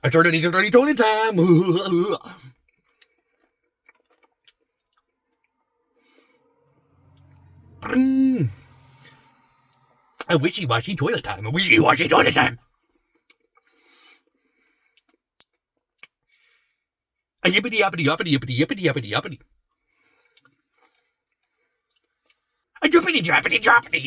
I totally toilet time. A wishy-washy toilet time. A wishy-washy toilet time. A yippity-yoppity-yoppity-yippity-yoppity-yoppity-yoppity. A drippity-droppity-droppity.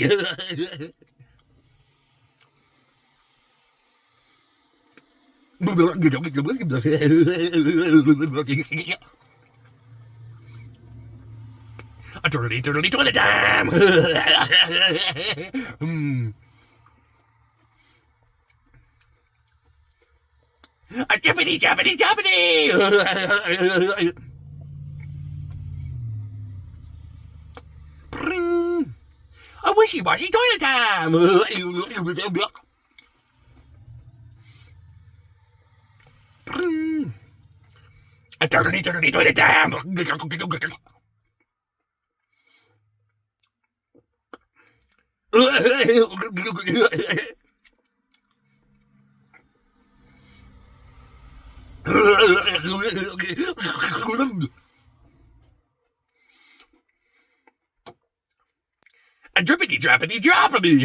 A turtlety toilet time. A jippity jappity jappity. A wishy-washy toilet time. A turtlety toilet time. A drippity droppity droppity.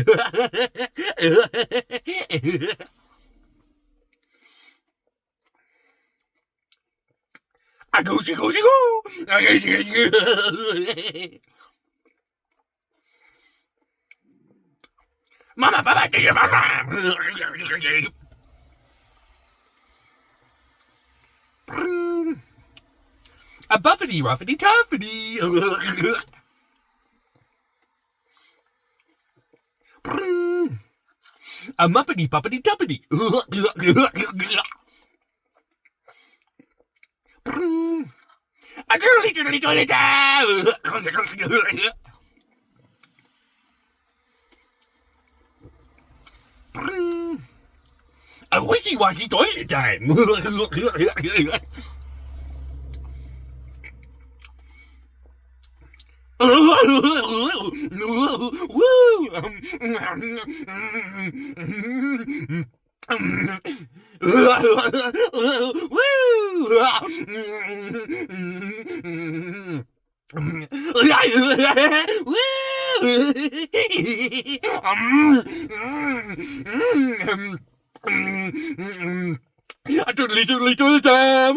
A goosey goosey goo. A goosey goosey goo. Mama, papa, do you mama? A buffety ruffety tuffety. A muppety puppety tuppety. A turtlety toilet time. A wishy-washy toilet time. A turtlety toilet time.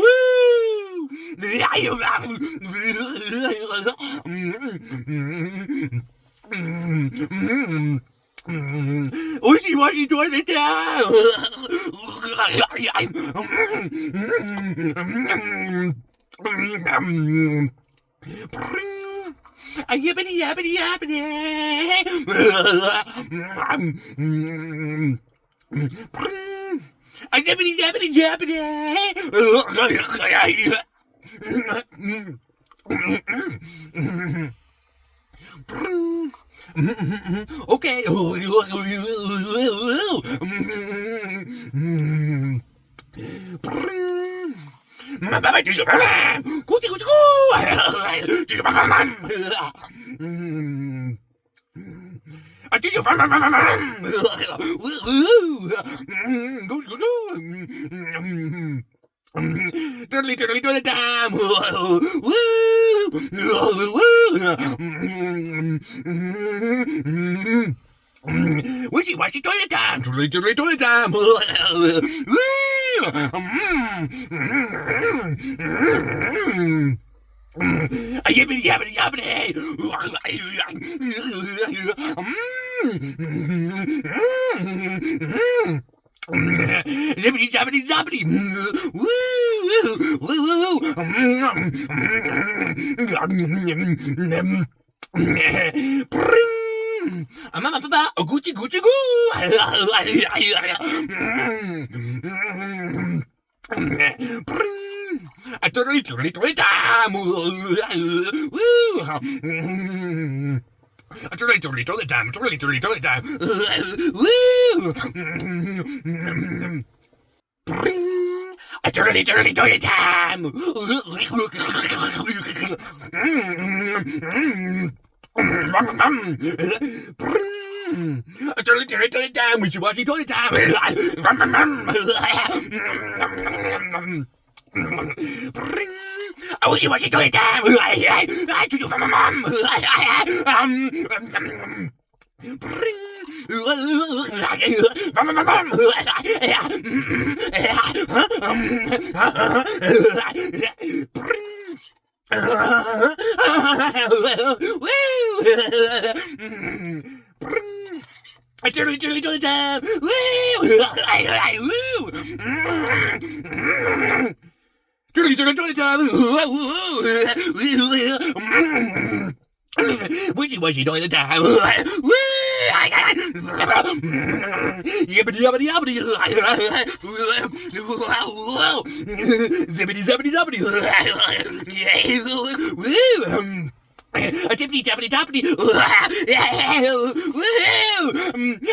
Wishy-washy toilet time. A yippity yappity yappity. A yippity yappity yappity. Okay. Mama, do you Gucci, Gucci, do you I did you Turtley toilet time. Wishy-washy toilet time. Turtley toilet time. A yippity yappity yappity. Zippity zappity zappity. Mama papa, a Gucci Gucci goo. A turtley toilet time. A turtley toilet time. A turtley toilet time. A turtley toilet time. Turtle time. Wishy-washy toilet time. Wishy-washy toilet time. Choo-choo from my mom. Turtle time! Woo! Turtle time! Wishy-washy toilet time! Yibbity yabbity yabbity! Zibbity zabbity zabbity! A tippity tappity tappity!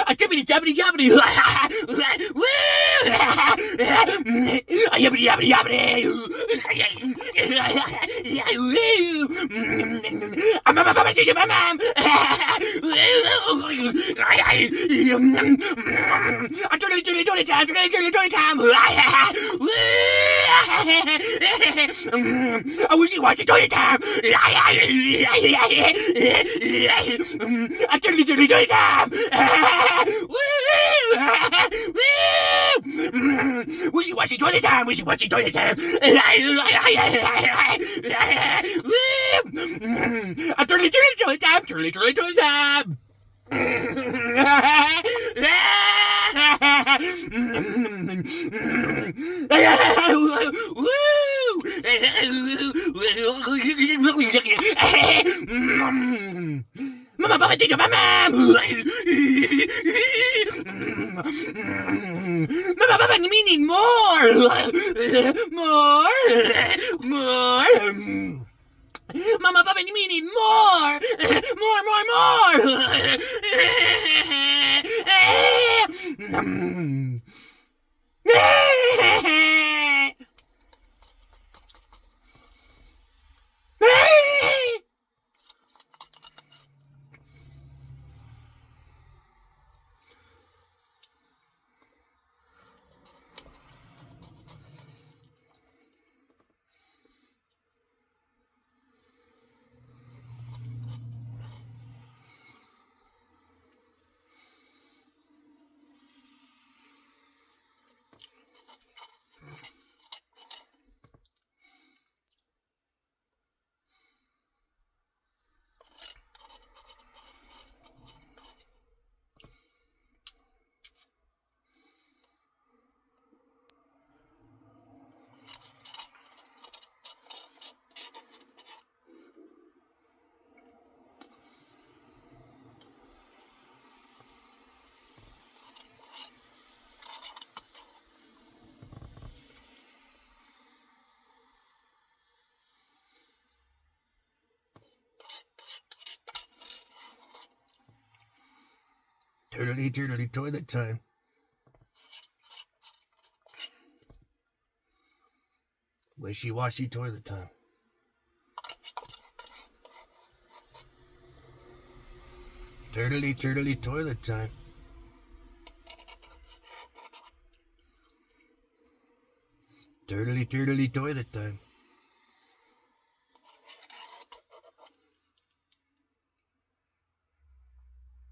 A tippity tappity tappity! A yibbity yabbity yabbity! I wish you watched it all the time. I totally do it time. Wish you watched it all the time. Wish you watched it all the time. I totally do it all the time. Totally do it all the time. Mama, Papa, take your mama. Mama, Papa, we need more. More. Mama, Papa, we need more. Turtley toilet time. Wishy-washy toilet time. Turtley toilet time. Turtley toilet time.